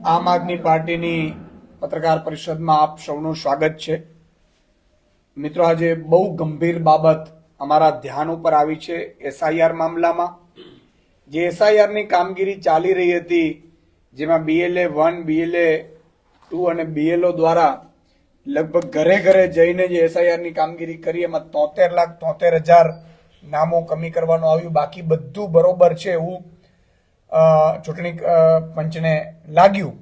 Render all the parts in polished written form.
આમ આદમી પાર્ટીની પત્રકાર પરિષદમાં આપ સૌનું સ્વાગત છે। મિત્રો, આજે બહુ ગંભીર બાબત અમારા ધ્યાન ઉપર આવી છે। એસઆઈઆર મામલામાં જે એસઆઈઆરની કામગીરી ચાલી રહી હતી, જેમાં BLA 1, BLA 2 અને BLO દ્વારા લગભગ ઘરે ઘરે જઈને જે એસઆઈઆરની કામગીરી કરી, એમાં 73,73,000 નામો કમી કરવાનું આવ્યું। બાકી બધું બરોબર છે એવું ચૂંટણી પંચને લાગ્યું।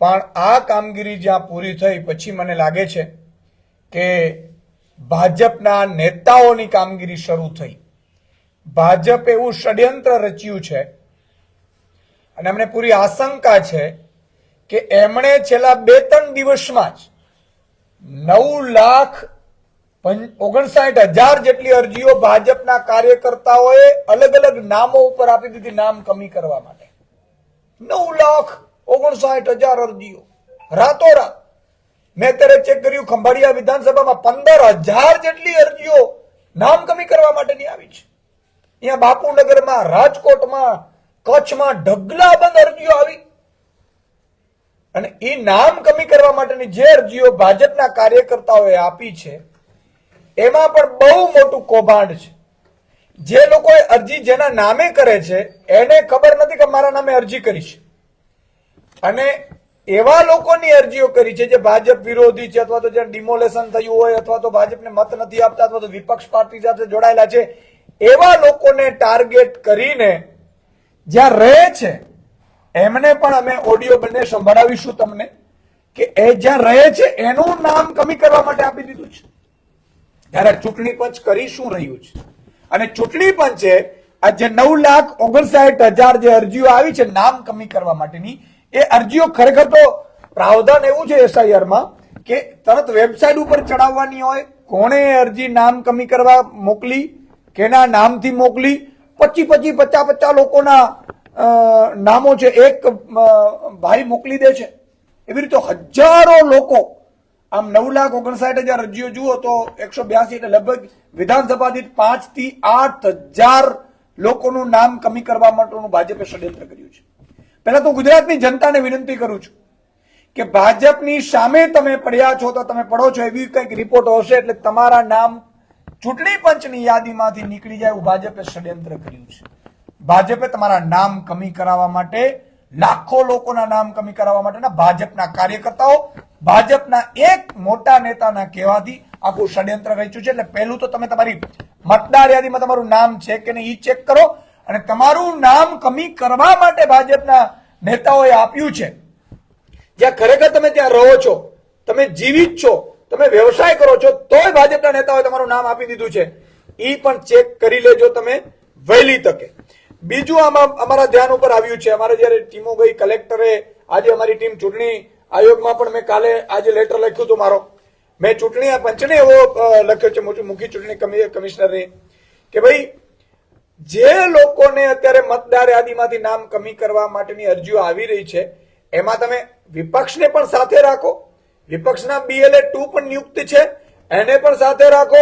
પણ આ કામગીરી જ્યાં પૂરી થઈ પછી મને લાગે છે કે ભાજપના નેતાઓની કામગીરી શરૂ થઈ। ભાજપ એવું ષડયંત્ર રચ્યું છે અને અમને પૂરી આશંકા છે કે એમણે છેલ્લા 2-3 દિવસમાં જ 9,59,000 જેટલી અરજીઓ ભાજપના કાર્યકર્તાઓએ અલગ અલગ નામો ઉપર આપી દીધી, નામ કમી કરવા માટે। 9,59,000 અરજીઓ રાતોરાત। મેં અત્યારે ચેક કર્યું, ખંભાળિયા વિધાનસભામાં 15,000 જેટલી અરજીઓ નામ કમી કરવા માટેની આવી છે। અહીંયા બાપુનગરમાં, રાજકોટમાં, કચ્છમાં ઢગલાબંધ અરજીઓ આવી અને એ નામ કમી કરવા માટેની જે અરજીઓ ભાજપના કાર્યકર્તાઓએ આપી છે એમાં પણ બહુ મોટું કૌભાંડ છે। જે લોકોએ અરજી જેના નામે કરે છે એને ખબર નથી કે મારા નામે અરજી કરી છે, અને એવા લોકોની અરજીઓ કરી છે જે ભાજપ વિરોધી છે, અથવા તો જ્યાં ડિમોલેશન થયું હોય, અથવા તો ભાજપને મત નથી આપતા, અથવા તો વિપક્ષ પાર્ટી સાથે જોડાયેલા છે, એવા લોકોને ટાર્ગેટ કરીને જ્યાં રહે છે એમને પણ અમે ઓડિયો બંને સંભળાવીશું તમને કે એ જ્યાં રહે છે એનું નામ કમી કરવા માટે આપી દીધું છે। ત્યારે ચૂંટણી પંચ કરી શું રહ્યું છે, અને ચૂંટણી પંચે આ જે 9,59,000 જે અરજીઓ આવી છે નામ કમી કરવા માટેની, એ અરજીઓ ખરેખર તો પ્રાવધાન એવું છે એસઆઈઆરમાં કે તરત વેબસાઇટ ઉપર ચડાવવાની હોય, કોણે અરજી નામ કમી કરવા મોકલી, કેના નામથી મોકલી, 25-50 લોકોના નામો છે એક ભાઈ મોકલી દે છે। એવી રીતે હજારો લોકો, આમ 9,59,000 અરજીઓ જુઓ તો 182 એટલે લગભગ વિધાનસભા દીઠ 5,000 થી 8,000 લોકોનું નામ કમી કરવા માટેનું ભાજપે ષડયંત્ર કર્યું છે। પહેલા તો ગુજરાતની જનતાને વિનંતી કરું છું કે ભાજપની સામે તમે પડ્યા છો તો તમે પડો છો એવી કંઈક રિપોર્ટ હશે એટલે તમારા નામ ચૂંટણી પંચની યાદીમાંથી નીકળી જાય એવું ભાજપે ષડયંત્ર કર્યું છે। ભાજપે તમારા નામ કમી કરાવવા માટે, લાખો લોકોના નામ કમી કરાવવા માટેના ભાજપના કાર્યકર્તાઓ, ભાજપના એક મોટા નેતાના કહેવાથી આખું ષડયંત્ર રચ્યું છે। એટલે પહેલું તો તમે તમારી મતદાર યાદીમાં તમારું નામ છે કે નહીં એ ચેક કરો, અને તમારું નામ કમી કરવા માટે ભાજપના નેતાઓએ આપ્યું છે, જ્યાં ખરેખર તમે ત્યાં રહો છો, તમે જીવિત છો, તમે વ્યવસાય કરો છો, તોય ભાજપના નેતાઓએ તમારું નામ આપી દીધું છે, એ પણ ચેક કરી લેજો તમે વહેલી તકે। બીજું આમાં અમારા ધ્યાન ઉપર આવ્યું છે, અમારે જયારે ટીમો ગઈ કલેક્ટરે, આજે અમારી ટીમ ચૂંટણી આયોગમાં પણ મેં કાલે આજે લેટર લખ્યું હતું મારો, મેં ચૂંટણી પંચને એવો લખ્યો છે, મુખ્ય ચૂંટણી કમિશનરને, કે ભાઈ જે લોકોને અત્યારે મતદાર યાદીમાંથી નામ કમી કરવા માટેની અરજીઓ આવી રહી છે એમાં તમે વિપક્ષને પણ સાથે રાખો, વિપક્ષના BLA 2 પણ નિયુક્ત છે એને પણ સાથે રાખો,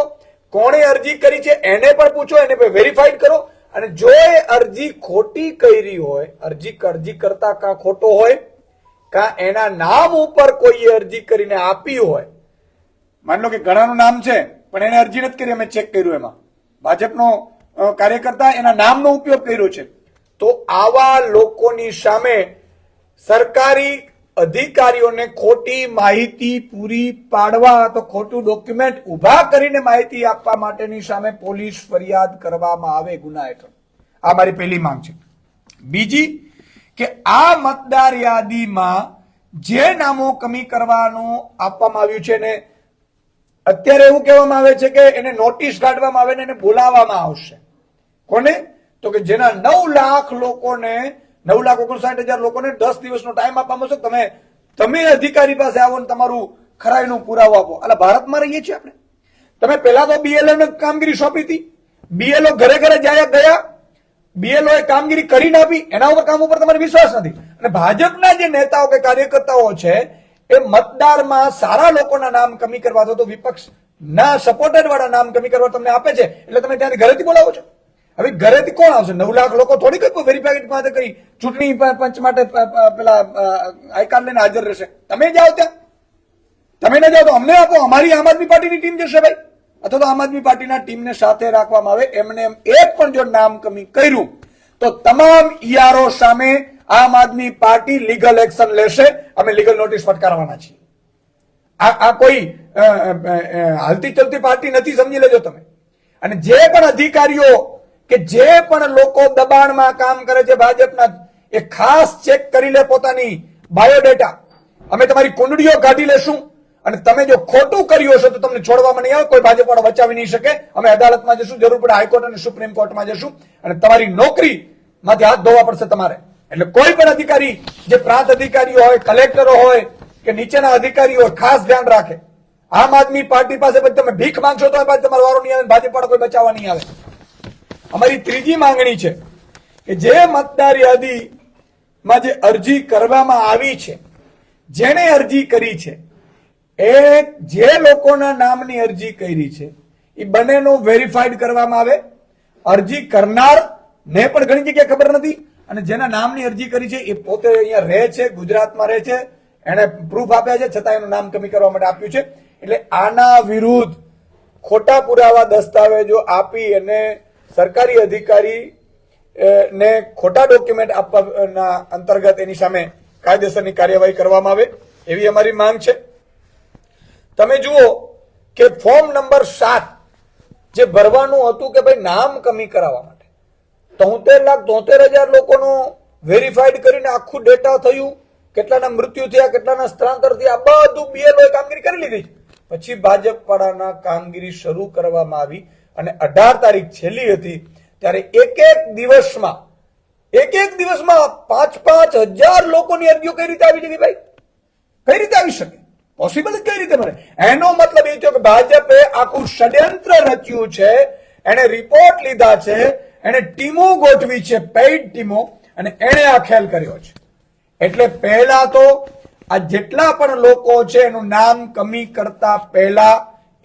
કોણે અરજી કરી છે એને પણ પૂછો, એને વેરીફાઈડ કરો, અને જો એ અરજી ખોટી કરી હોય, અરજી કરતા કાં ખોટો હોય કાં એના નામ ઉપર કોઈએ અરજી કરીને આપી હોય, માની લો કે ઘણાનું નામ છે પણ એને અરજી નથી કરી, અમે ચેક કર્યું, એમાં ભાજપનો કાર્યકર્તા એના નામનો ઉપયોગ કર્યો છે, તો આવા લોકોની સામે સરકારી અધિકારીઓને ખોટી માહિતી પૂરી પાડવા, તો ખોટું ડોક્યુમેન્ટ ઉભા કરીને માહિતી આપવા માટેની સામે પોલીસ ફરિયાદ કરવામાં આવે ગુના હેઠળ। આ મારી પહેલી માંગ છે। બીજી કે આ મતદાર યાદીમાં જે નામો કમી કરવાનું આપવામાં આવ્યું છે ને અત્યારે એવું કહેવામાં આવે છે કે એને નોટિસ કાઢવામાં આવે ને એને બોલાવવામાં આવશે। કોને? તો કે જેના 9 લાખ લોકોને, 9,59,000 લોકોને 10 દિવસનો ટાઈમ આપવામાં આવશે, તમે અધિકારી પાસે આવો ને તમારું ખરાઈનો પુરાવો આપો। એટલે ભારતમાં રહીએ છીએ આપણે। તમે પહેલા તો BLO ને કામગીરી સોંપી હતી, BLO ઘરે ઘરે ગયા, BLO એ કામગીરી કરીને આપી, એના ઉપર કામ ઉપર તમારે વિશ્વાસ નથી, અને ભાજપના જે નેતાઓ કે કાર્યકર્તાઓ છે એ મતદારમાં સારા લોકોના નામ કમી કરવા, તો વિપક્ષ ના સપોર્ટેડ વાળા નામ કમી કરવા તમને આપે છે, એટલે તમે ત્યાંથી ઘરેથી બોલાવો છો। હવે ઘરેથી કોણ આવશે? 9 લાખ લોકો થોડી કઈ વેરીફાઈડ માટે કરી ચૂંટણી પંચ માટે પેલા આઈ કાર્ડ લઈને હાજર રહેશે. તમે જાઓ ત્યાં, તમે ન જાઓ તો અમને આપો, અમારી આમ આદમી પાર્ટીની ટીમ જશે ભાઈ, અથવા તો આમ આદમી પાર્ટીના ટીમને સાથે રાખવામાં આવે. એમને એમ એક પણ જો નામ કમી કર્યું તો તમામ ઈઆરઓ સામે આમ આદમી પાર્ટી લીગલ એક્શન લેશે. અમે લીગલ નોટિસ ફટકારવાના છીએ. આ કોઈ હાલતી ચલતી પાર્ટી નથી, સમજી લેજો તમે. અને જે પણ અધિકારીઓ કે જે પણ લોકો દબાણમાં કામ કરે છે ભાજપના, એ ખાસ ચેક કરી લે પોતાની બાયોડેટા. અમે તમારી કુંડળીઓ કાઢી લેશું અને તમે જો ખોટું કર્યું હશે તો તમને છોડવામાં નહીં આવે. કોઈ ભાજપ વાળો બચાવી નહીં શકે. અમે અદાલતમાં જશું, જરૂર પડે હાઈકોર્ટ અને સુપ્રીમ કોર્ટમાં જશું અને તમારી નોકરી માંથી હાથ ધોવા પડશે તમારે. એટલે કોઈ પણ અધિકારી, જે પ્રાંત અધિકારીઓ હોય, કલેક્ટરો હોય કે નીચેના અધિકારીઓ હોય, ખાસ ધ્યાન રાખે. આમ આદમી પાર્ટી પાસે પછી તમે ભીખ માંગશો તો તમારો વારો નહીં આવે, ભાજપ વાળો કોઈ બચાવવા નહીં આવે. અમારી ત્રીજી માંગણી છે કે જે મતદાર યાદીમાં જે અરજી કરવામાં આવી છે, જેને અરજી કરી છે, એ જે લોકોના નામની અરજી કરી છે એ બંનેનું વેરીફાઈડ કરવામાં આવે. અરજી કરનાર ને પણ ઘણી જગ્યાએ ખબર નથી અને જેના નામની અરજી કરી છે એ પોતે અહીંયા રહે છે, ગુજરાતમાં રહે છે, એને પ્રૂફ આપ્યા છે, છતાં એનું નામ કમી કરવા માટે આપ્યું છે. એટલે આના વિરુદ્ધ ખોટા પુરાવા દસ્તાવેજો આપી અને સરકારી અધિકારી ને ખોટા ડોક્યુમેન્ટ આપવાના અંતર્ગત એની સામે કાયદેસરની કાર્યવાહી કરવામાં આવે એવી અમારી માંગ છે. તમે જુઓ કે ફોર્મ નંબર 7 જે ભરવાનું હતું કે ભાઈ નામ કમી કરાવવા માટે 73,73,000 લોકોનું વેરીફાઈડ કરીને આખું ડેટા થયું, કેટલાના મૃત્યુ થયા, કેટલાના સ્થળાંતર થયા, બધું BLO કામગીરી કરી લીધી. પછી ભાજપ વાળાના કામગીરી શરૂ કરવામાં આવી અને 18 તારીખ છેલ્લી હતી ત્યારે એક એક દિવસમાં 5,000 લોકોની અરજીઓ કઈ રીતે આવી જતી ભાઈ? કઈ રીતે આવી શકે? પોસિબલ જ કઈ રીતે બને? એનો મતલબ એ થયો કે ભાજપે આખું ષડયંત્ર રચ્યું છે, એને રિપોર્ટ લીધા છે, એને ટીમો ગોઠવી છે, પેઇડ ટીમો, અને એને આ ખેલ કર્યો છે. એટલે પહેલા તો આ જેટલા પણ લોકો છે એનું નામ કમી કરતા પહેલા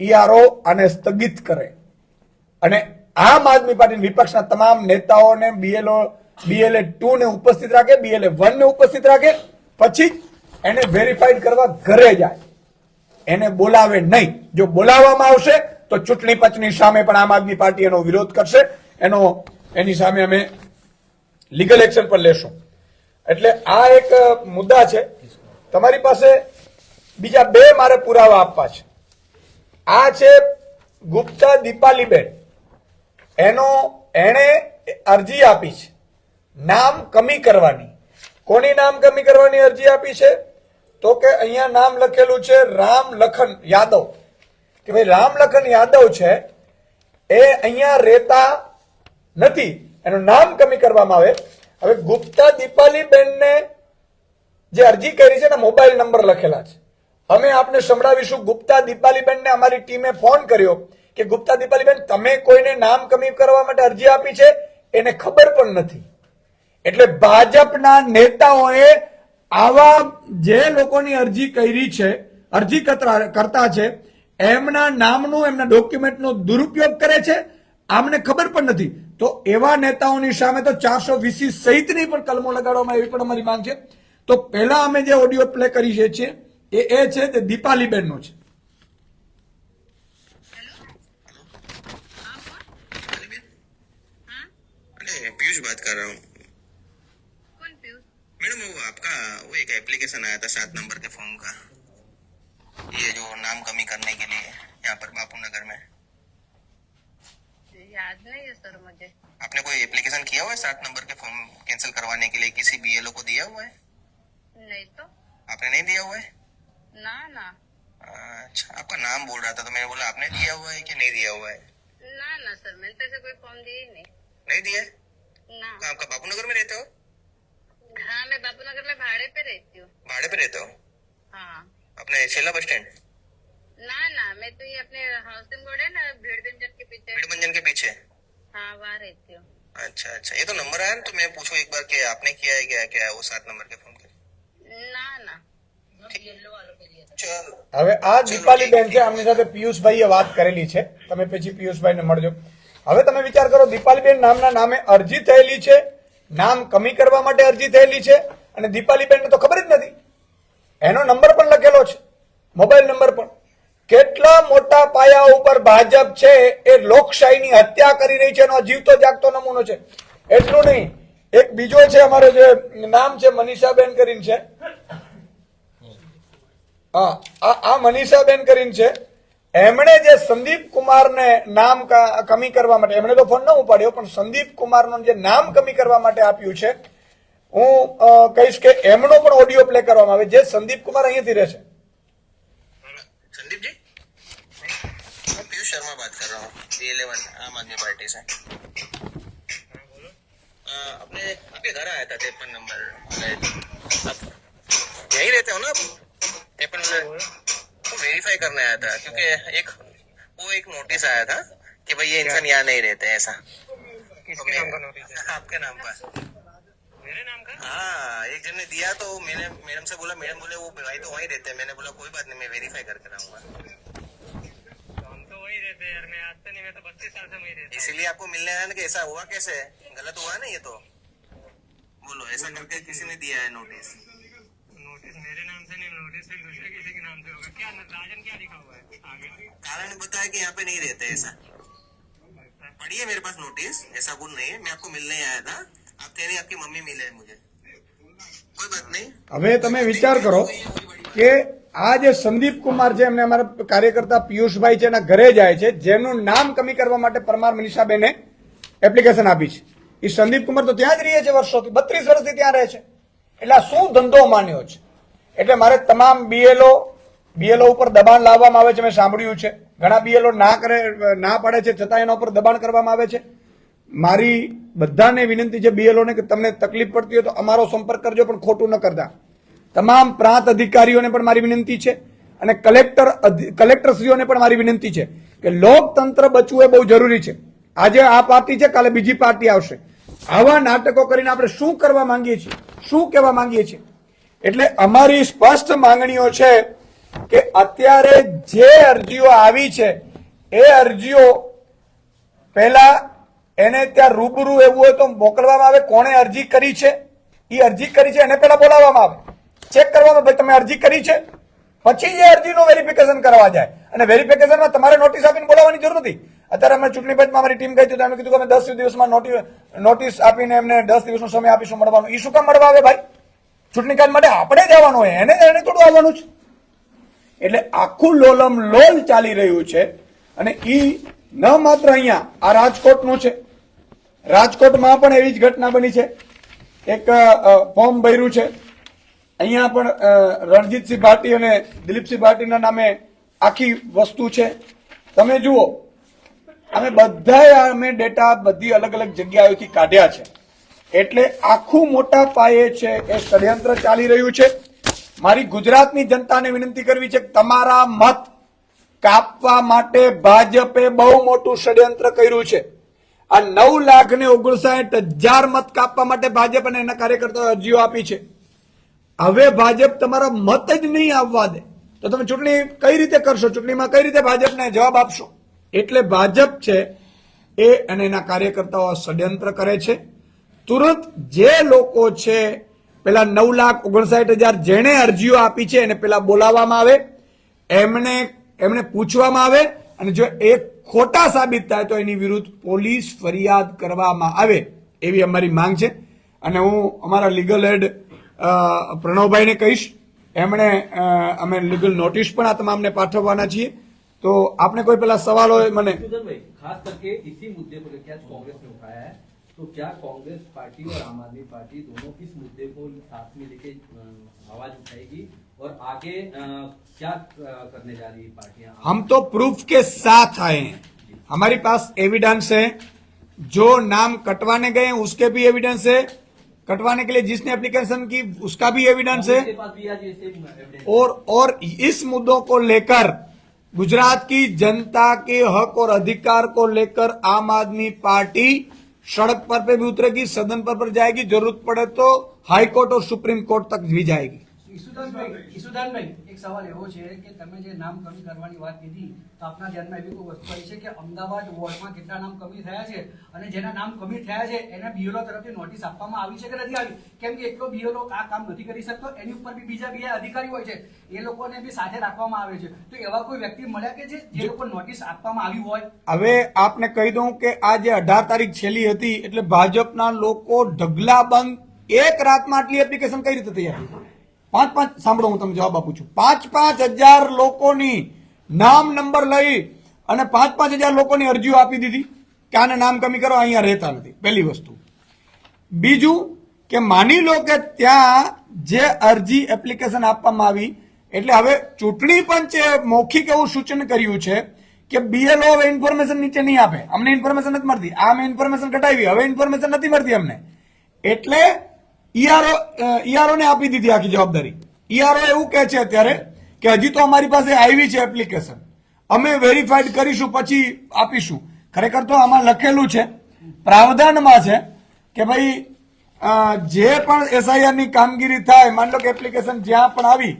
ઈઆરઓ આને સ્થગિત કરે અને આમ આદમી પાર્ટી વિપક્ષના તમામ નેતાઓને BLA 2 ને ઉપસ્થિત રાખે, BLA 1 ને ઉપસ્થિત રાખે, પછી એને વેરીફાઈડ કરવા ઘરે જાય, એને બોલાવે નહીં. જો બોલાવવામાં આવશે તો ચૂંટણી પંચની સામે પણ આમ આદમી પાર્ટી એનો વિરોધ કરશે, એની સામે અમે લીગલ એક્શન પણ લેશું. એટલે આ એક મુદ્દા છે. તમારી પાસે બીજા 2 મારે પુરાવા આપવા છે. આ છે ગુપ્તા દીપાલીબેન, એણે અરજી આપી છે નામ કમી કરવાની. કોની નામ કમી કરવાની અરજી આપી છે? તો કે અહીંયા નામ લખેલું છે રામલખન યાદવ, કે ભાઈ રામલખન યાદવ છે એ અહીંયા રહેતા નથી, એનું નામ કમી કરવામાં આવે. હવે ગુપ્તા દીપાલીબેનને જે અરજી કરી છે ને મોબાઈલ નંબર લખેલા છે. અમે આપને સંભળાવીશું. ગુપ્તા દીપાલીબેનને અમારી ટીમે ફોન કર્યો કે ગુપ્તા દીપાલીબેન, તમે કોઈને નામ કમી કરવા માટે અરજી આપી છે, એને ખબર પણ નથી. એટલે ભાજપના નેતાઓએ આવા જે લોકોની અરજી કરી છે, અરજી કરતા છે, એમના નામનું, એમના ડોક્યુમેન્ટનો દુરુપયોગ કરે છે, આમને ખબર પણ નથી. તો એવા નેતાઓની સામે તો 420 સહિતની પણ કલમો લગાડવામાં એવી પણ અમારી માંગ છે. તો પહેલા અમે જે ઓડિયો પ્લે કરી છીએ એ છે તે દીપાલીબેનનો છે. पीयूष बात कर रहा हूँ। कौन पीयूष? मैडम वो आपका वो एक एप्लीकेशन आया था 7 नंबर के फॉर्म का, ये जो नाम कमी करने के लिए यहाँ पर बापू नगर में। याद नहीं है सर मुझे। आपने कोई एप्लीकेशन किया हुआ है 7 नंबर के फॉर्म कैंसिल करवाने के लिए? किसी BLO को दिया हुआ है? नहीं तो। आपने नहीं दिया हुआ है? ना ना अच्छा, आपका नाम बोल रहा था तो मैंने बोला आपने दिया हुआ है कि नहीं दिया हुआ है? ना ना सर, मैंने तो ऐसे कोई फॉर्म दिए ही नहीं। नहीं दिया है? ना। तो आपका बापू नगर में रहते हो? हाँ, मैं बापू नगर में भाड़े पे रहती हूँ। भाड़े पे रहते हो? हाँ। अपने शेला बस स्टैंड? ना ना, मैं तो ये अपने हाउसिंग बोर्ड है ना, भीड़ व्यंजन के पीछे। भीड़भंजन के पीछे? हाँ, वहाँ रहती हूँ। अच्छा अच्छा, ये तो नंबर आया ना, तो मैं पूछूं एक बार कि आपने किया है क्या क्या है वो 7 नंबर के फॉर्म के? ना ना। चल હવે આ દીપાલીબેન છે, આમની સાથે પિયુષભાઈએ વાત કરેલી છે. તમે પછી પિયુષભાઈને મળજો. હવે તમે વિચાર કરો, દીપાલીબેન નામના નામે અરજી થયેલી છે, નામ કમી કરવા માટે અરજી થયેલી છે, અને દીપાલીબેનને તો ખબર જ નથી. એનો નંબર પણ લખેલો છે, મોબાઈલ નંબર પણ. કેટલા મોટા પાયા ઉપર ભાજપ છે એ લોકશાહીની હત્યા કરી રહી છે, એનો જીવતો જાગતો નમૂનો છે. એટલું નહીં, એક બીજો છે અમારો, જે નામ છે મનીષાબેન કરીને છે. આ મનીષાબેન કરીને છે. એમણે જે સંદીપ કુમારને નામ કમી કરવા માટે, એમણે તો ફોન ન ઉપાડ્યો, પણ સંદીપ કુમારનું જે નામ કમી કરવા માટે આપ્યું છે, હું કહીશ કે એમનો પણ ઓડિયો પ્લે કરવામાં આવે. જે સંદીપ કુમાર અહીંયાથી રહે છે. संदीप जी, मैं पीयूष शर्मा बात कर रहा हूँ, B11 आम आदमी पार्टी से. अपने आपके घर आया था 53 नंबर. आप यहीं रहते हो ना आप? 53 नंबर वो वेरीफाई करने आया था, क्योंकि एक नोटिस आया था कि भाई ये इंसान यहाँ नहीं रहते ऐसा. किसके नाम का नोटिस है? आपके नाम का. मेरे नाम का? हाँ, एक जन ने दिया तो मैंने मैडम से बोला, मैडम बोले वो भाई तो वहीं रहते हैं. मैंने बोला कोई बात नहीं, मैं वेरीफाई करके लाऊंगा. हम तो वहीं रहते हैं यार, मैं आज तो नहीं, मैं तो 32 साल से वहीं रहता हूं. इसीलिए आपको मिलने आया ना, कि ऐसा हुआ कैसे? गलत हुआ ना ये तो. बोलो, ऐसा करके किसी ने दिया है नोटिस? नोटिस मेरे नाम से नहीं, नोटिस फिर दूसरे किसी के नाम से होगा. क्या राजन क्या लिखा हुआ है आगे? कारण बताया कि यहाँ पे नहीं रहते ऐसा. पढ़िए मेरे पास नोटिस, ऐसा कुछ नहीं है. मैं आपको मिलने आया था, आप थे नहीं, आपकी मम्मी मिले मुझे. कोई बात नहीं. હવે તમે વિચાર કરો કે આ જે સંદીપ કુમાર છે, એમને અમારા કાર્યકર્તા પિયુષભાઈ છે, એના ઘરે જાય છે, જેનું નામ કમી કરવા માટે પરમાર મનીષાબેને એપ્લિકેશન આપી છે. એ સંદીપ કુમાર તો ત્યાં જ રહે છે વર્ષોથી, 32 વર્ષથી ત્યાં રહે છે. એટલે આ શું ધંધો માન્યો છે? એટલે મારે તમામ બીએલઓ ઉપર દબાણ લાવવામાં આવે છે. મેં સાંભળ્યું છે ઘણા બીએલઓ ના પાડે છે, છતાં એના ઉપર દબાણ કરવામાં આવે છે. મારી બધાને વિનંતી છે, બીએલઓને, કે તમને તકલીફ પડતી હોય તો અમારો સંપર્ક કરજો, પણ ખોટું ન કરતા. તમામ પ્રાંત અધિકારીઓને પણ મારી વિનંતી છે, અને કલેક્ટરશ્રીઓને પણ મારી વિનંતી છે કે લોકતંત્ર બચવું એ બહુ જરૂરી છે. આજે આ પાર્ટી છે, કાલે બીજી પાર્ટી આવશે. આવા નાટકો કરીને આપણે શું કરવા માંગીએ છીએ, શું કહેવા માંગીએ છીએ? એટલે અમારી સ્પષ્ટ માંગણીઓ છે કે અત્યારે જે અરજીઓ આવી છે એ અરજીઓ પહેલા એને ત્યાં રૂબરૂ એવું હોય તો મોકલવામાં આવે. કોણે અરજી કરી છે, એ અરજી કરી છે એને પહેલા બોલાવવામાં આવે, ચેક કરવામાં, ભાઈ તમે અરજી કરી છે, પછી એ અરજીનું વેરિફિકેશન કરવા જાય. અને વેરિફિકેશનમાં તમારે નોટિસ આપીને બોલાવવાની જરૂર નથી. અત્યારે અમે ચૂંટણી પંચમાં અમારી ટીમ ગઈ હતી, તો અમે કીધું કે અમે 10 દિવસમાં નોટિસ આપીને એમને 10 દિવસનો સમય આપીશું મળવાનું. એ શું કામ મળવા આવે ભાઈ? ચૂંટણી કાર્ડ માટે આપણે જવાનું હોય, એને થોડું આવવાનું છે. એટલે આખું લોલમ લોલ ચાલી રહ્યું છે. અને ઈ ન માત્ર અહીંયા, આ રાજકોટનું છે. રાજકોટમાં પણ એવી જ ઘટના બની છે. એક ફોર્મ ભર્યું છે, અહીંયા પણ રણજીતસિંહ ભાટી અને દિલીપસિંહ ભાટીના નામે આખી વસ્તુ છે. તમે જુઓ, અમે ડેટા બધી અલગ અલગ જગ્યાએથી કાઢ્યા છે. એટલે આખું મોટા પાયે છે એ ષડયંત્ર ચાલી રહ્યું છે. મારી ગુજરાતની જનતાને વિનંતી કરવી છે કે તમારા મત કાપવા માટે ભાજપે બહુ મોટું ષડયંત્ર કર્યું છે. આ 9,59,000 મત કાપવા માટે ભાજપ અને એના કાર્યકર્તાઓએ અરજીઓ આપી છે. હવે ભાજપ તમારા મત જ નહીં આવવા દે તો તમે ચૂંટણી કઈ રીતે કરશો? ચૂંટણીમાં કઈ રીતે ભાજપને જવાબ આપશો? એટલે ભાજપ છે એ અને એના કાર્યકર્તાઓ ષડયંત્ર કરે છે. તુરંત જે લોકો છે, પેલા 9,59,000 જેણે અરજીઓ આપી છે એને પેલા બોલાવવામાં આવે, એમને પૂછવામાં આવે, અને જો એ ખોટા સાબિત થાય તો એની વિરુદ્ધ પોલીસ ફરિયાદ કરવામાં આવે, એવી અમારી માંગ છે. અને હું અમારા લીગલ હેડ પ્રણવભાઈને કહીશ, અમે લીગલ નોટિસ પણ આ તમામને પાઠવવાના છીએ. તો आपने कोई पहला सवाल हो मैंने खास करके इसी मुद्दे को लेकर कांग्रेस ने उठाया है, तो क्या कांग्रेस पार्टी और आम आदमी पार्टी दोनों इस मुद्दे को साथ में लेके आवाज उठाएगी और आगे क्या करने जा रही है पार्टियां? हम तो प्रूफ के साथ आए हैं, हमारे पास एविडेंस है. जो नाम कटवाने गए उसके भी एविडेंस है, कटवाने के लिए जिसने एप्लीकेशन की उसका भी एविडेंस है. और इस मुद्दों को लेकर गुजरात की जनता के हक और अधिकार को लेकर आम आदमी पार्टी सड़क पर भी उतरेगी, सदन पर जाएगी, जरूरत पड़े तो हाई कोर्ट और सुप्रीम कोर्ट तक भी जाएगी. ઈસુદાનભાઈ, એક સવાલ એવો છે કે તમે જે નામ કમી કરવાની વાત કીધી તો આપના ધ્યાનમાં એવી કોઈ વસ્તુ આવી છે કે અમદાવાદ વોર્ડમાં કેટલા નામ કમી થયા છે અને જેના નામ કમી થયા છે એને બીએલઓ તરફથી નોટિસ આપવામાં આવી છે કે નથી આવી? કેમ કે એકલો બીએલઓ આ કામ નથી કરી શકતો, એની ઉપર બી બીજા બે અધિકારી હોય છે, એ લોકોને બી સાથે રાખવામાં આવે છે. તો એવા કોઈ વ્યક્તિ મળ્યા કે જે લોકો નોટિસ આપવામાં આવી હોય? હવે આપને કહી દઉં કે આ જે 18 તારીખ છેલ્લી હતી એટલે ભાજપના લોકો ઢગલાબંધ એક રાતમાં આટલી એપ્લિકેશન કઈ રીતે તૈયાર થઈ? 5-5 સાંભળો, હું તમને જવાબ આપું છું. 5-5 હજાર લોકોની નામ નંબર લઈ અને 5-5 હજાર લોકોની અરજીઓ આપી દીધી કે આને નામ કમી કરો, અહીંયા રહેતા નથી. પહેલી વસ્તુ. બીજું કે માની લો કે ત્યાં જે અરજી એપ્લિકેશન આપવામાં આવી એટલે હવે ચૂંટણી પંચે મૌખિક એવું સૂચન કર્યું છે કે બીએલઓ હવે ઇન્ફોર્મેશન નીચે નહીં આપે, અમને ઇન્ફોર્મેશન નથી મળતી, આ મેં ઇન્ફોર્મેશન ઘટાવી, હવે ઇન્ફોર્મેશન નથી મળતી અમને, એટલે ઈઆરઓ ને આપી દીધી આખી જવાબદારી. ઈઆરઓ એવું કહે છે અત્યારે કે હજી તો અમારી પાસે આવી છે એપ્લિકેશન, અમે વેરીફાઈડ કરીશું પછી આપીશું. ખરેખર તો આમાં લખેલું છે, પ્રાવધાનમાં છે કે ભાઈ જે પણ એસઆઈઆર ની કામગીરી થાય, માન લો કે એપ્લિકેશન જ્યાં પણ આવી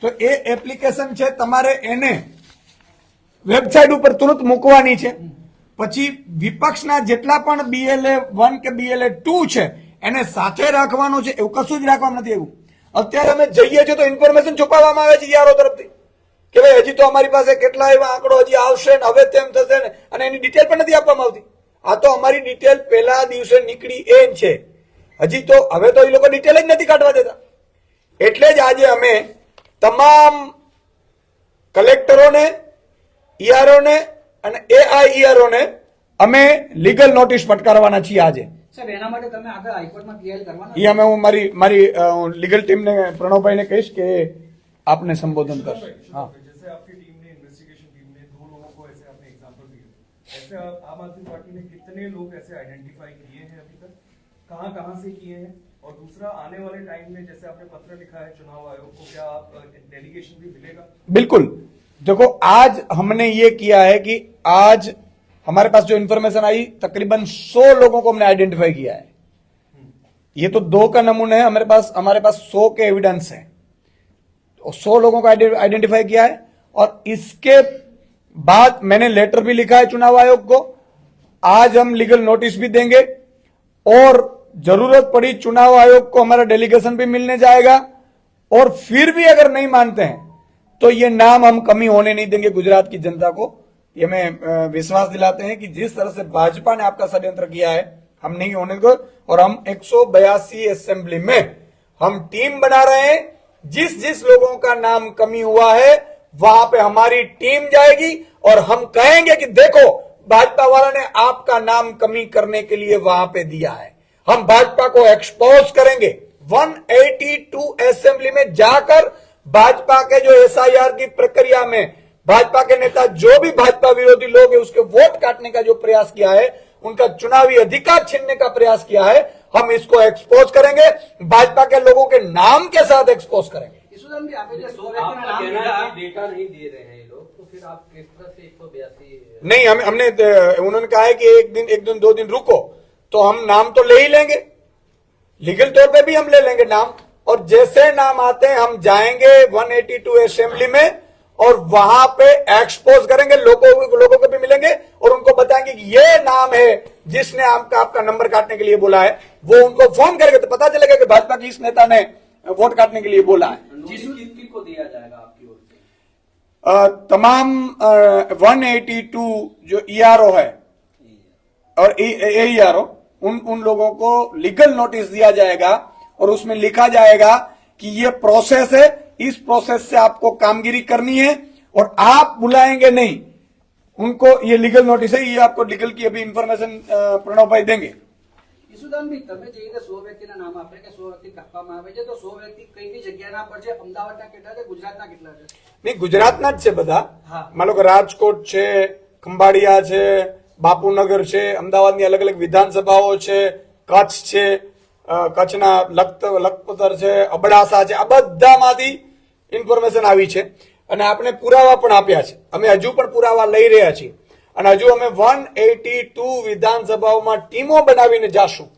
તો એ એપ્લિકેશન છે તમારે એને વેબસાઇટ ઉપર તુરંત મૂકવાની છે. પછી વિપક્ષના જેટલા પણ BLA 1 કે BLA 2 છે એને સાથે રાખવાનું છે, એવું કશું જ રાખવાનું નથી. એવું અત્યારે અમે જઈએ છીએ તો ઇન્ફોર્મેશન છુપાવવામાં આવે છે યારો તરફથી કે ભાઈ હજી તો અમારી પાસે કેટલા એવા આંકડો હજી આવશે ને હવે તેમ થશે ને, અને એની ડિટેલ પણ નથી આપવામાં આવતી. આ તો અમારી ડિટેલ પહેલા દિવસે નીકળી એ જ છે, હજી તો હવે તો એ લોકો ડિટેલ જ નથી કાઢવા દેતા. એટલે જ આજે અમે તમામ કલેક્ટરોને, ઈઆરઓને અને AIEROને અમે લીગલ નોટિસ ફટકારવાના છીએ આજે. સાહેબ, એના માટે તમે આગળ હાઈકોર્ટમાં પીએલ કરવાના? એ અમે હું મારી લીગલ ટીમને પ્રણવભાઈને કહીશ કે આપને संबोधन करશે. हाँ, जैसे आपकी टीम ने, इन्वेस्टिगेशन टीम ने 2 लोगों को ऐसे आपने एग्जांपल दिए, ऐसे आम आदमी पार्टी ने कितने लोग ऐसे आइडेंटिफाई किए हैं अभी तक, कहां कहां से किए हैं? और दूसरा, आने वाले टाइम में जैसे आपने पत्र लिखा है चुनाव आयोग को, क्या आप डेलीगेशन भी मिलेगा? बिल्कुल. देखो, आज हमने ये किया है कि आज हमारे पास जो इन्फॉर्मेशन आई तकरीबन 100 लोगों को हमने आइडेंटिफाई किया है. ये तो 2 का नमूना है, हमारे पास 100 के एविडेंस है. 100 लोगों को आइडेंटिफाई किया है और इसके बाद मैंने लेटर भी लिखा है चुनाव आयोग को. आज हम लीगल नोटिस भी देंगे और जरूरत पड़ी चुनाव आयोग को हमारा डेलीगेशन भी मिलने जाएगा. और फिर भी अगर नहीं मानते हैं तो ये नाम हम कमी होने नहीं देंगे गुजरात की जनता को. ये में विश्वास दिलाते हैं कि जिस तरह से भाजपा ने आपका षड्यंत्र किया है हम नहीं होने देंगे. और हम 182 असेंबली में हम टीम बना रहे हैं. जिस जिस लोगों का नाम कमी हुआ है वहां पे हमारी टीम जाएगी और हम कहेंगे कि देखो भाजपा वालों ने आपका नाम कमी करने के लिए वहां पे दिया है. हम भाजपा को एक्सपोज करेंगे. 182 असेंबली में जाकर भाजपा के जो एसआईआर की प्रक्रिया में भाजपा के नेता जो भी भाजपा विरोधी लोग हैं उसके वोट काटने का जो प्रयास किया है, उनका चुनावी अधिकार छीनने का प्रयास किया है, हम इसको एक्सपोज करेंगे. भाजपा के लोगों के नाम के साथ एक्सपोज करेंगे. ઈસુદાન भाई, आपने जो 100 आपका व्यक्ति कहना नाम है कि डेटा नहीं दे रहे हैं ये लोग, तो फिर आप किस तरह से 182? नहीं, हमने उन्होंने कहा है कि एक दिन 2 दिन रुको तो हम नाम तो ले ही लेंगे, लीगल तौर पे भी हम ले लेंगे नाम. और जैसे नाम आते हैं हम जाएंगे 182 असेंबली में और वहां पे एक्सपोज करेंगे. लोगों को भी मिलेंगे और उनको बताएंगे कि ये नाम है जिसने आपका नंबर काटने के लिए बोला है. वो उनको फोन करेंगे तो पता चलेगा कि भाजपा की इस नेता ने वोट काटने के लिए बोला है. किसको दिया जाएगा आपकी ओर से? तमाम 182 जो ईआरओ है और AIERO उन लोगों को लीगल नोटिस दिया जाएगा और उसमें लिखा जाएगा कि ये प्रोसेस है, इस प्रोसेस से आपको कामगिरी करनी है और आप बुलाएंगे नहीं. उनको ये लीगल नोटिस है, ये आपको लीगल की अभी इंफॉर्मेशन प्रणव भाई देंगे. ઈસુદાન ભાઈ, તમે જે રીતે 100 વ્યક્તિના નામ આપે કે 100 વ્યક્તિ કાપવામાં આવે છે, તો 100 વ્યક્તિ કઈ કઈ જગ્યાના પર છે? અમદાવાદના કેટલા છે, ગુજરાતના કેટલા છે? नहीं, गुजरातना ज छे बधा. हाँ. मान लो कि राजकोट छे, खंभाड़िया छे, बापूनगर छे, अमदावादनी अलग अलग विधानसभाओ छे, कच्छ छे, कच्छना लखपतर छे, अबડાસા છે. આ બધામાંથી ઇન્ફોર્મેશન આવી છે અને આપણે પુરાવા પણ આપ્યા છે. અમે હજુ પણ પુરાવા લઈ રહ્યા છીએ અને હજુ અમે 182 વિધાનસભાઓમાં ટીમો બનાવીને જાશું.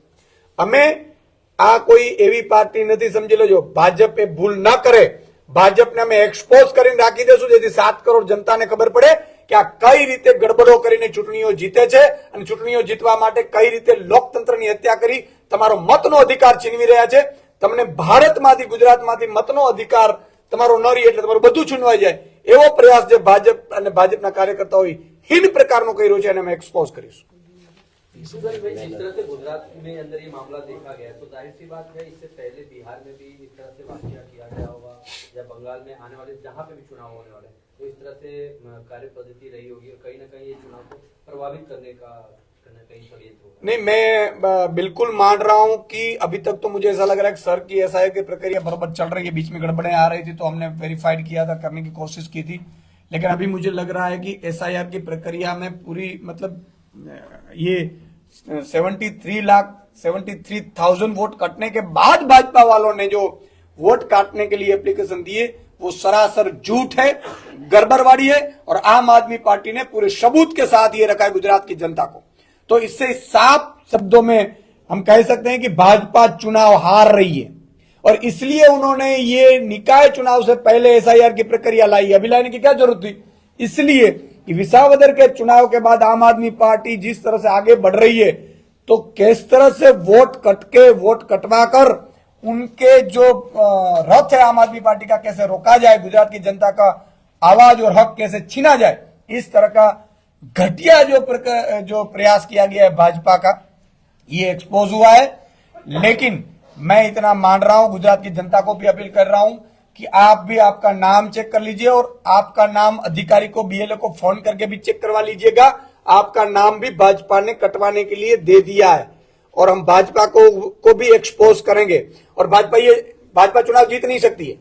અમે આ કોઈ એવી પાર્ટી નથી, સમજી લેજો. ભાજપ એ ભૂલ ન કરે, ભાજપને અમે એક્સપોઝ કરીને રાખી દેશું, જેથી 7 કરોડ જનતાને ખબર પડે કે આ કઈ રીતે ગડબડો કરીને ચૂંટણીઓ જીતે છે અને ચૂંટણીઓ જીતવા માટે કઈ રીતે લોકતંત્રની હત્યા કરી તમારો મતનો અધિકાર છીનવી રહ્યા છે. તમને ભારતમાંથી, ગુજરાતમાંથી મતનો અધિકાર તમારો ન રહે એટલે તમારું બધું છીનવાઈ જાય, એવો પ્રયાસ જે ભાજપ અને ભાજપના કાર્યકર્તાઓએ हीन प्रकारનો કર્યો છે અને અમે એક્સપોઝ કરીશું. ईशुदान भाई, जिस तरह से गुजरात में अंदर ये मामला देखा गया तो जाहिर सी बात है इससे पहले बिहार में भी इस तरह से वाकया किया गया होगा या बंगाल में आने वाले जहां पे भी चुनाव होने वाले तो इस तरह से कार्य पद्धति रही होगी और कहीं ना कहीं ये चुनाव को प्रभावित करने का कहीं षड्यंत्र होगा. नहीं, मैं बिल्कुल मान रहा हूं कि अभी तक तो मुझे ऐसा लग रहा है कि सर की एसआईआर की प्रक्रिया बराबर चल रही है. बीच में गड़बड़ें आ रही थी तो हमने वेरीफाइड किया था, करने की कोशिश की थी, लेकिन अभी मुझे लग रहा है कि एसआईआर की प्रक्रिया में पूरी मतलब ये 73,000 वोट कटने के बाद भाजपा वालों ने जो वोट काटने के लिए एप्लीकेशन दिए वो सरासर झूठ है, गड़बड़वाड़ी है और आम आदमी पार्टी ने पूरे सबूत के साथ ये रखा है गुजरात की जनता को. तो इससे साफ शब्दों में हम कह सकते हैं कि भाजपा चुनाव हार रही है और इसलिए उन्होंने ये निकाय चुनाव से पहले एसआईआर की प्रक्रिया लाई. अभी लाने की क्या जरूरत थी? इसलिए कि विसावदर के चुनाव के बाद आम आदमी पार्टी जिस तरह से आगे बढ़ रही है तो किस तरह से वोट कटवा कर उनके जो रथ है आम आदमी पार्टी का कैसे रोका जाए, गुजरात की जनता का आवाज और हक कैसे छीना जाए, इस तरह का घटिया जो प्रयास किया गया है भाजपा का, ये एक्सपोज हुआ है. लेकिन मैं इतना मान रहा हूं, गुजरात की जनता को भी अपील कर रहा हूं कि आप भी आपका नाम चेक कर लीजिए और आपका नाम अधिकारी को, बीएलओ को फोन करके भी चेक करवा लीजिएगा. आपका नाम भी भाजपा ने कटवाने के लिए दे दिया है और हम भाजपा को भी एक्सपोज करेंगे. और भाजपा चुनाव जीत नहीं सकती है,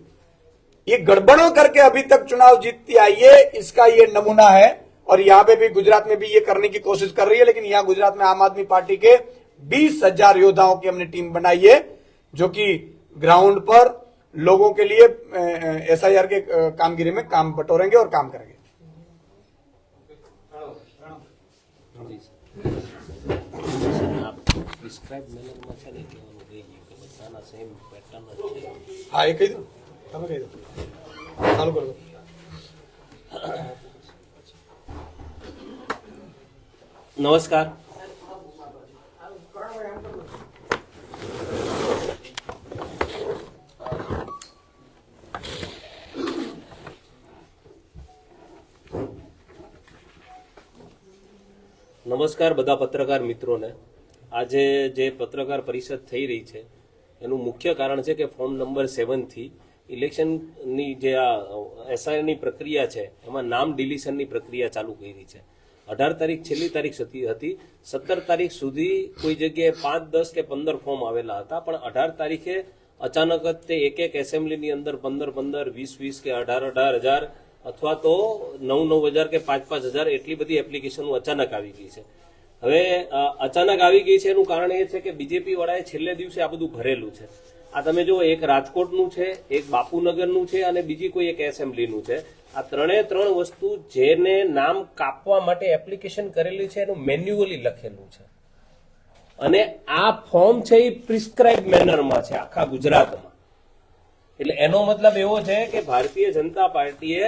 ये गड़बड़ों करके अभी तक चुनाव जीतती आई है, इसका ये नमूना है. और यहाँ पे भी, गुजरात में भी ये करने की कोशिश कर रही है. लेकिन यहाँ गुजरात में आम आदमी पार्टी के 20,000 योद्धाओं की हमने टीम बनाई है जो कि ग्राउंड पर लोगों के लिए एसआईआर के कामगिरी में काम बटोरेंगे और काम करेंगे. हाँ, ये कही दो, તમે કહી દો, ચાલુ કરી દો. નમસ્કાર. નમસ્કાર બધા પત્રકાર મિત્રોને. આજે જે પત્રકાર પરિષદ થઈ રહી છે એનું મુખ્ય કારણ છે કે ફોર્મ નંબર 7 થી ઇલેક્શનની જે આ એસઆઈઆરની પ્રક્રિયા છે એમાં નામ ડિલીશનની પ્રક્રિયા ચાલુ કરી છે. 18 તારીખ છેલ્લી તારીખ હતી. 17 તારીખ સુધી કોઈ જગ્યાએ 5, 10 કે 15 ફોર્મ આવેલા હતા, પણ 18 તારીખે અચાનક જ તે એક એસેમ્બલીની અંદર 15, 20 કે 18 હજાર અથવા તો 9 હજાર કે 5 હજાર એટલી બધી એપ્લિકેશનો અચાનક આવી ગઈ છે. હવે અચાનક આવી ગઈ છે એનું કારણ એ છે કે બીજેપી વાળાએ છેલ્લે દિવસે આ બધું ભરેલું છે. આ તમે જો, એક રાજકોટનું છે, એક બાપુનગરનું છે અને બીજી કોઈ એક એસેમ્બલીનું છે. આ ત્રણ વસ્તુ જેને નામ કાપવા માટે એપ્લિકેશન કરેલી છે એનું મેન્યુઅલી લખેલું છે અને આ ફોર્મ છે એ પ્રિસ્ક્રાઇબ મેનરમાં છે આખા ગુજરાતમાં. એટલે એનો મતલબ એવો છે કે ભારતીય જનતા પાર્ટીએ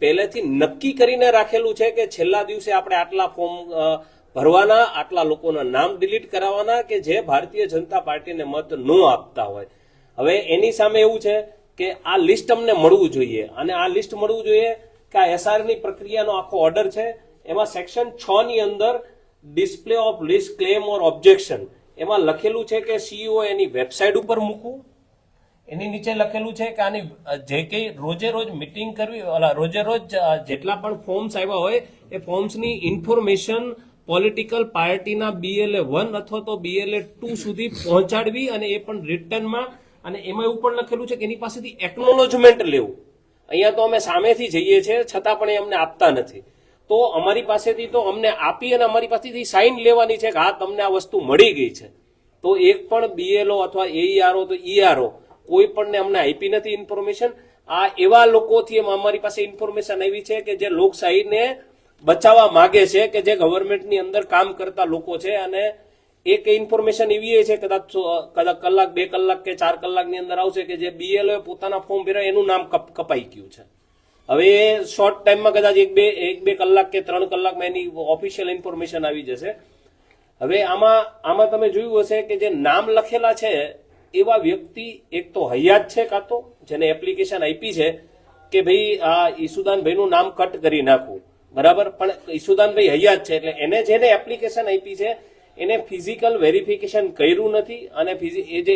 પહેલેથી નક્કી કરીને રાખેલું છે કે છેલ્લા દિવસે આપણે આટલા ફોર્મ ભરવાના, આટલા લોકોના નામ ડિલીટ કરાવવાના કે જે ભારતીય જનતા પાર્ટીને મત ન આપતા હોય. હવે એની સામે એવું છે કે આ લિસ્ટ અમને મળવું જોઈએ અને આ લિસ્ટ મળવું જોઈએ કે આ એસઆરની પ્રક્રિયાનો આખો ઓર્ડર છે. એમાં સેક્શન 6 ની અંદર display of list, claim or objection એમાં લખેલું છે કે સીઈઓ એની વેબસાઇટ ઉપર મૂકવું. એની નીચે લખેલું છે કે આની જે કંઈ રોજે રોજ મિટિંગ કરવી, રોજે રોજ જેટલા પણ ફોર્મ્સ આવ્યા હોય એ ફોર્મ્સની ઇન્ફોર્મેશન પોલિટિકલ પાર્ટીના BLA 1 અથવા તો BLA 2 સુધી પહોંચાડવી અને એ પણ રિટર્નમાં. અને એમાં એવું પણ લખેલું છે કે એની પાસેથી એકનોલોજમેન્ટ લેવું. અહીંયા તો અમે સામેથી જઈએ છીએ છતાં પણ એ અમને આપતા નથી. તો અમારી પાસેથી તો અમને આપી અને અમારી પાસેથી સાઇન લેવાની છે કે હા તમને આ વસ્તુ મળી ગઈ છે. તો એક પણ BLO અથવા AERO તો ERO કોઈ પણને અમને આપી નથી ઇન્ફોર્મેશન. આ એવા લોકોથી અમારી પાસે ઇન્ફોર્મેશન આવી છે કે જે લોકશાહીને બચાવવા માંગે છે, કે જે ગવર્મેન્ટની અંદર કામ કરતા લોકો છે અને એક ઇન્ફોર્મેશન એવી છે કદાચ કલાક 2 કલાક કે 4 કલાકની અંદર આવશે કે જે BLO એ પોતાના ફોર્મ ભર્યા એનું નામ કપાઈ ગયું છે. હવે એ શોર્ટ ટાઈમમાં કદાચ એક બે કલાક કે 3 કલાકમાં એની ઓફિશિયલ ઇન્ફોર્મેશન આવી જશે. હવે આમાં તમે જોયું હશે કે જે નામ લખેલા છે એવા વ્યક્તિ એક તો હયાત છે, કાં તો જેને એપ્લિકેશન આપી છે કે ભાઈ આ ઈસુદાનભાઈનું નામ કટ કરી નાખવું, બરાબર, પણ ઈસુદાનભાઈ હયાત છે એટલે એને જેને એપ્લિકેશન આપી છે એને ફિઝિકલ વેરિફિકેશન કર્યું નથી અને એ જે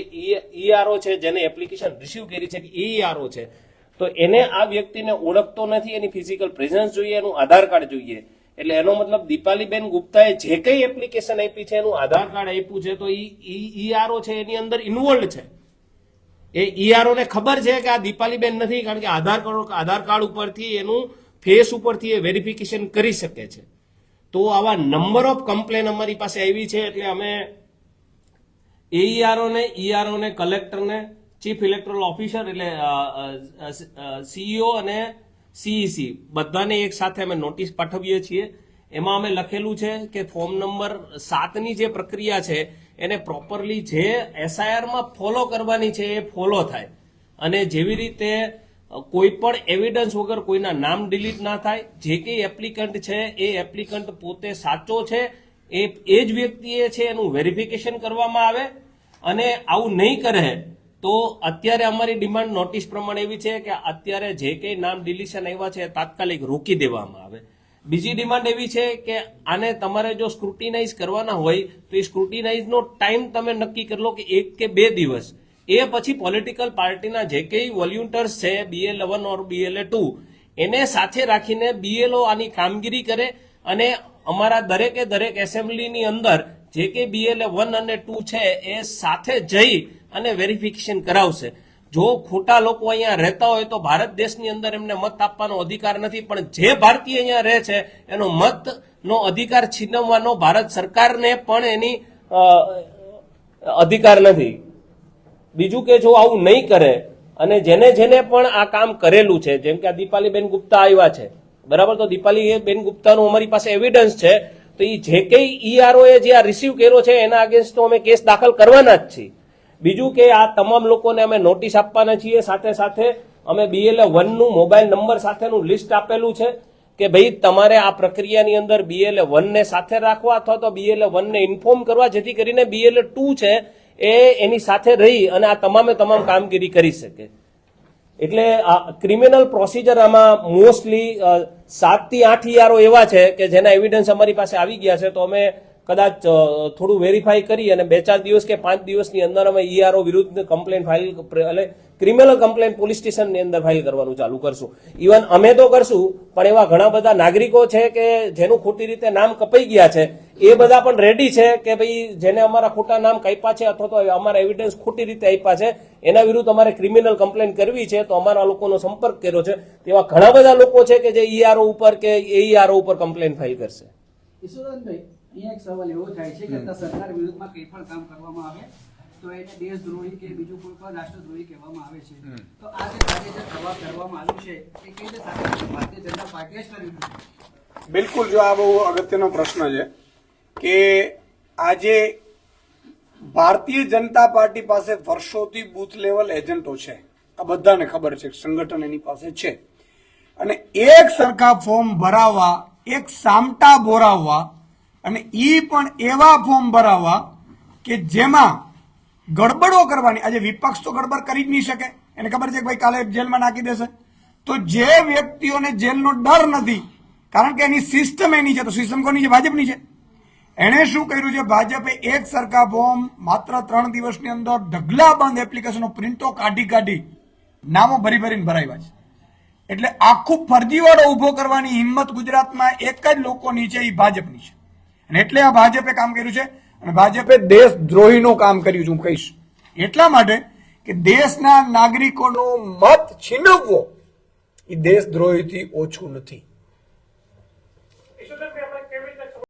ERO છે જેને એપ્લિકેશન રિસીવ કરી છે ERO છે, તો એને આ વ્યક્તિને ઓળખતો નથી, એની ફિઝિકલ પ્રેઝન્સ જોઈએ, એનું આધાર કાર્ડ જોઈએ. એટલે એનો મતલબ દીપાલીબેન ગુપ્તાએ જે કઈ એપ્લિકેશન આપી છે એનું આધાર કાર્ડ આપ્યું છે તો ERO છે એની અંદર ઇન્વોલ્વ છે. એ ERO ને ખબર છે કે આ દીપાલીબેન નથી, કારણ કે આધાર કાર્ડ ઉપરથી એનું ફેસ ઉપરથી એ વેરિફિકેશન કરી શકે છે. તો આવા નંબર ઓફ કમ્પ્લેન અમારી પાસે આવી છે એટલે અમે ERO ને કલેક્ટરને, ચીફ ઇલેક્ટોરલ ઓફિસર એટલે CEO અને CEC બધાને એક સાથે અમે નોટિસ પાઠવીએ છીએ. એમાં અમે લખેલું છે કે ફોર્મ નંબર 7ની જે પ્રક્રિયા છે એને પ્રોપરલી જે SIR માં ફોલો કરવાની છે એ ફોલો થાય અને જેવી રીતે કોઈ પણ એવિડન્સ વગર કોઈના નામ ડિલીટ ના થાય. જે કંઈ એપ્લિકન્ટ છે એ એપ્લિકન્ટ પોતે સાચો છે એ જ વ્યક્તિએ છે એનું વેરિફિકેશન કરવામાં આવે અને આવું નહીં કરે તો અત્યારે અમારી ડિમાન્ડ નોટિસ પ્રમાણે એવી છે કે અત્યારે જે કંઈ નામ ડિલીશન આવ્યા છે તાત્કાલિક રોકી દેવામાં આવે. બીજી ડિમાન્ડ એવી છે કે આને તમારે જો સ્ક્રુટિનાઇઝ કરવાના હોય તો એ સ્ક્રુટિનાઇઝનો ટાઈમ તમે નક્કી કરી લો કે 1 કે 2 દિવસ. એ પછી પોલિટિકલ પાર્ટીના જે કંઈ વોલ્યુન્ટર્સ છે BA11 ઓર BLA2 એને સાથે રાખીને BLO આની કામગીરી કરે અને અમારા દરેક એસેમ્બલીની અંદર જે કંઈ BLA1 અને 2 છે એ સાથે જઈ અને વેરિફિકેશન કરાવશે. જો ખોટા લોકો અહીંયા રહેતા હોય તો ભારત દેશની અંદર એમને મત આપવાનો અધિકાર નથી, પણ જે ભારતીય અહીંયા રહે છે એનો મતનો અધિકાર છીનવવાનો ભારત સરકારને પણ એની અધિકાર નથી. બીજું કે જો આવું નહીં કરે અને જેને પણ આ કામ કરેલું છે, જેમ કે આ દીપાલીબેન ગુપ્તા આવ્યા છે, બરાબર, તો દીપાલીબેન ગુપ્તાનું અમારી પાસે એવિડન્સ છે, તો એ જે કંઈ ERO એ જે આ રિસીવ કર્યો છે એના અગેન્સ્ટ તો અમે કેસ દાખલ કરવાના જ છીએ. બીજું કે આ તમામ લોકોને અમે નોટિસ આપવાના છીએ. સાથે અમે BLA1 નું મોબાઈલ નંબર સાથેનું લિસ્ટ આપેલું છે કે ભાઈ તમારે આ પ્રક્રિયાની અંદર BLA1 ને સાથે રાખવા અથવા તો BLA1 ને ઇન્ફોર્મ કરવા, જેથી કરીને BLA2 છે એ એની સાથે રહી અને આ તમામ કામગીરી કરી શકે. એટલે આ ક્રિમિનલ પ્રોસિજર આમાં મોસ્ટલી 7 થી 8 ERO એવા છે કે જેના એવિડન્સ અમારી પાસે આવી ગયા છે. તો અમે કદાચ થોડું વેરીફાઈ કરી અને 2-4 દિવસ કે 5 દિવસની અંદર અમે ERO વિરુદ્ધ કમ્પ્લેન ફાઇલ એટલે ક્રિમિનલ કમ્પ્લેન પોલીસ સ્ટેશનની અંદર ફાઇલ કરવાનું ચાલુ કરશું. ઇવન અમે તો કરશું, પણ એવા ઘણા બધા નાગરિકો છે કે જેનું ખોટી રીતે નામ કપાઈ ગયા છે એ બધા પણ રેડી છે કે ભાઈ જેને અમારા ખોટા નામ કાપ્યા છે અથવા તો અમારા એવિડન્સ ખોટી રીતે આપ્યા છે એના વિરુદ્ધ અમારે ક્રિમિનલ કમ્પ્લેન કરવી છે, તો અમારા લોકોનો સંપર્ક કર્યો છે. તેવા ઘણા બધા લોકો છે કે જે ERO ઉપર કે AERO ઉપર કમ્પ્લેન ફાઇલ કરશે. ઈશ્વરનભાઈ, અહીંયા એક સવાલ એવો થાય છે કે સરકાર વિરુદ્ધમાં કંઈ પણ કામ કરવામાં આવે તો એને દેશદ્રોહી કે બીજું કોઈ પણ રાષ્ટ્રદ્રોહી કહેવામાં આવે છે. તો આ જે કાર્ય જે કરવામાં આવ્યું છે એ કઈ રીતે ભારતીય જનતા પાર્ટીએ જ કર્યું છે? બિલકુલ, જો આ બહુ અગત્યનો પ્રશ્ન છે કે આજે ભારતીય જનતા પાર્ટી પાસે વર્ષોથી બૂથ લેવલ એજન્ટો છે, આ બધાને ખબર છે, સંગઠન એની પાસે છે, અને એક સરખા ફોર્મ ભરાવવા, એક સામટા બોરાવવા અને ઈ પણ એવા ફોર્મ ભરાવવા કે જેમાં ગડબડો કરવાની. આજે વિપક્ષ તો ગડબડ કરી જ નહીં શકે, એને ખબર છે કે ભાઈ કાલે જેલમાં નાખી દેશે. તો જે વ્યક્તિઓને જેલનો ડર નથી કારણ કે એની સિસ્ટમ એની છે, તો સિસ્ટમ કોની છે? ભાજપની છે. એણે શું કર્યું છે? ભાજપે એક સરખા ફોર્મ માત્ર 3 દિવસની અંદર ઢગલાબંધ એપ્લિકેશનો પ્રિન્ટો કાઢી નામો ભરીને ભરાવ્યા છે. એટલે આખું ફરજીવાળો ઉભો કરવાની હિંમત ગુજરાતમાં એક જ લોકોની છે, એ ભાજપની છે. અને એટલે આ ભાજપે કામ કર્યું છે અને ભાજપે દેશદ્રોહીનું કામ કર્યું છે. હું કહીશ એટલા માટે કે દેશના નાગરિકોનો મત છીનવવો એ દેશદ્રોહીથી ઓછું નથી.